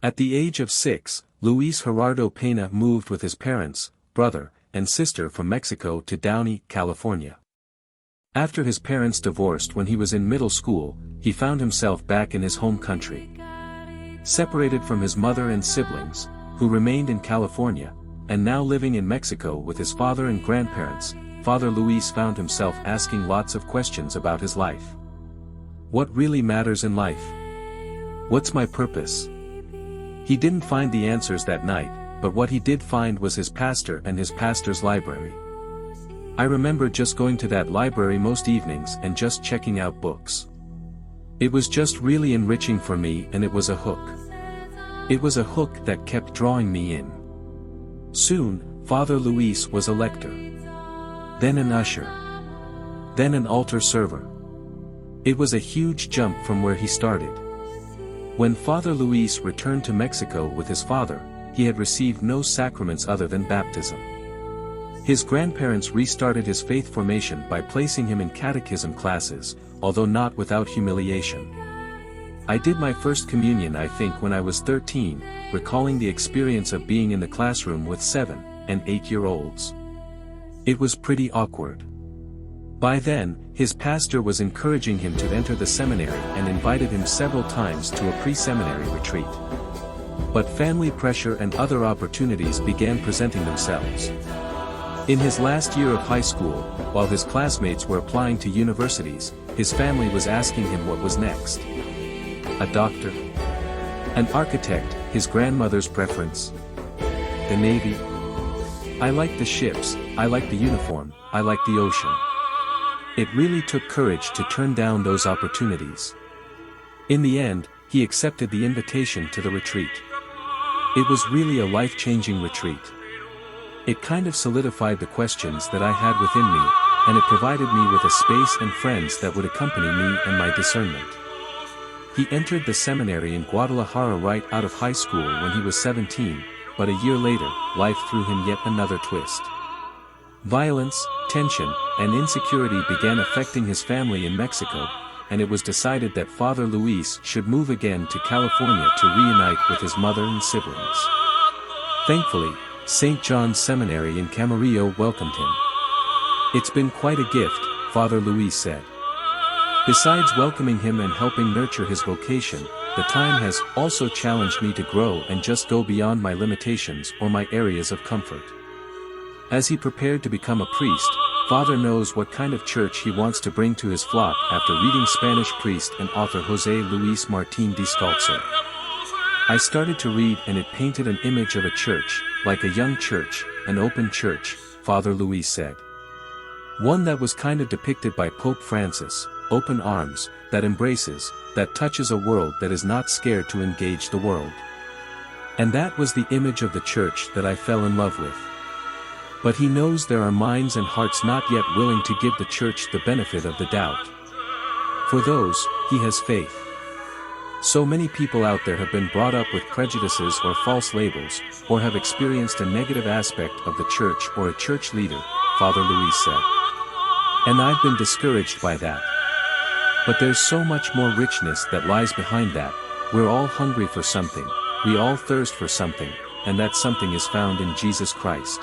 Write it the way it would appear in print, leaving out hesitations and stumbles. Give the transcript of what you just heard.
At the age of 6, Luis Gerardo Pena moved with his parents, brother, and sister from Mexico to Downey, California. After his parents divorced when he was in middle school, he found himself back in his home country. Separated from his mother and siblings, who remained in California, and now living in Mexico with his father and grandparents, Father Luis found himself asking lots of questions about his life. What really matters in life? What's my purpose? He didn't find the answers that night, but what he did find was his pastor and his pastor's library. I remember just going to that library most evenings and just checking out books. It was just really enriching for me, and it was a hook. It was a hook that kept drawing me in. Soon, Father Luis was a lector. Then an usher. Then an altar server. It was a huge jump from where he started. When Father Luis returned to Mexico with his father, he had received no sacraments other than baptism. His grandparents restarted his faith formation by placing him in catechism classes, although not without humiliation. I did my first communion I think when I was 13, recalling the experience of being in the classroom with 7- and 8-year-olds. It was pretty awkward. By then, his pastor was encouraging him to enter the seminary and invited him several times to a pre-seminary retreat. But family pressure and other opportunities began presenting themselves. In his last year of high school, while his classmates were applying to universities, his family was asking him what was next. A doctor? An architect, his grandmother's preference? The Navy? I like the ships, I like the uniform, I like the ocean. It really took courage to turn down those opportunities. In the end, he accepted the invitation to the retreat. It was really a life-changing retreat. It kind of solidified the questions that I had within me, and it provided me with a space and friends that would accompany me and my discernment. He entered the seminary in Guadalajara right out of high school when he was 17, but a year later, life threw him yet another twist. Violence, tension, and insecurity began affecting his family in Mexico, and it was decided that Father Luis should move again to California to reunite with his mother and siblings. Thankfully, St. John's Seminary in Camarillo welcomed him. "It's been quite a gift," Father Luis said. "Besides welcoming him and helping nurture his vocation, the time has also challenged me to grow and just go beyond my limitations or my areas of comfort." As he prepared to become a priest, Father knows what kind of church he wants to bring to his flock after reading Spanish priest and author José Luis Martín Descalzo. "I started to read and it painted an image of a church, like a young church, an open church," Father Luis said. "One that was kind of depicted by Pope Francis, open arms, that embraces, that touches a world that is not scared to engage the world. And that was the image of the church that I fell in love with." But he knows there are minds and hearts not yet willing to give the church the benefit of the doubt. For those, he has faith. So many people out there have been brought up with prejudices or false labels, or have experienced a negative aspect of the church or a church leader, Father Luis said. And I've been discouraged by that. But there's so much more richness that lies behind that. We're all hungry for something, we all thirst for something, and that something is found in Jesus Christ.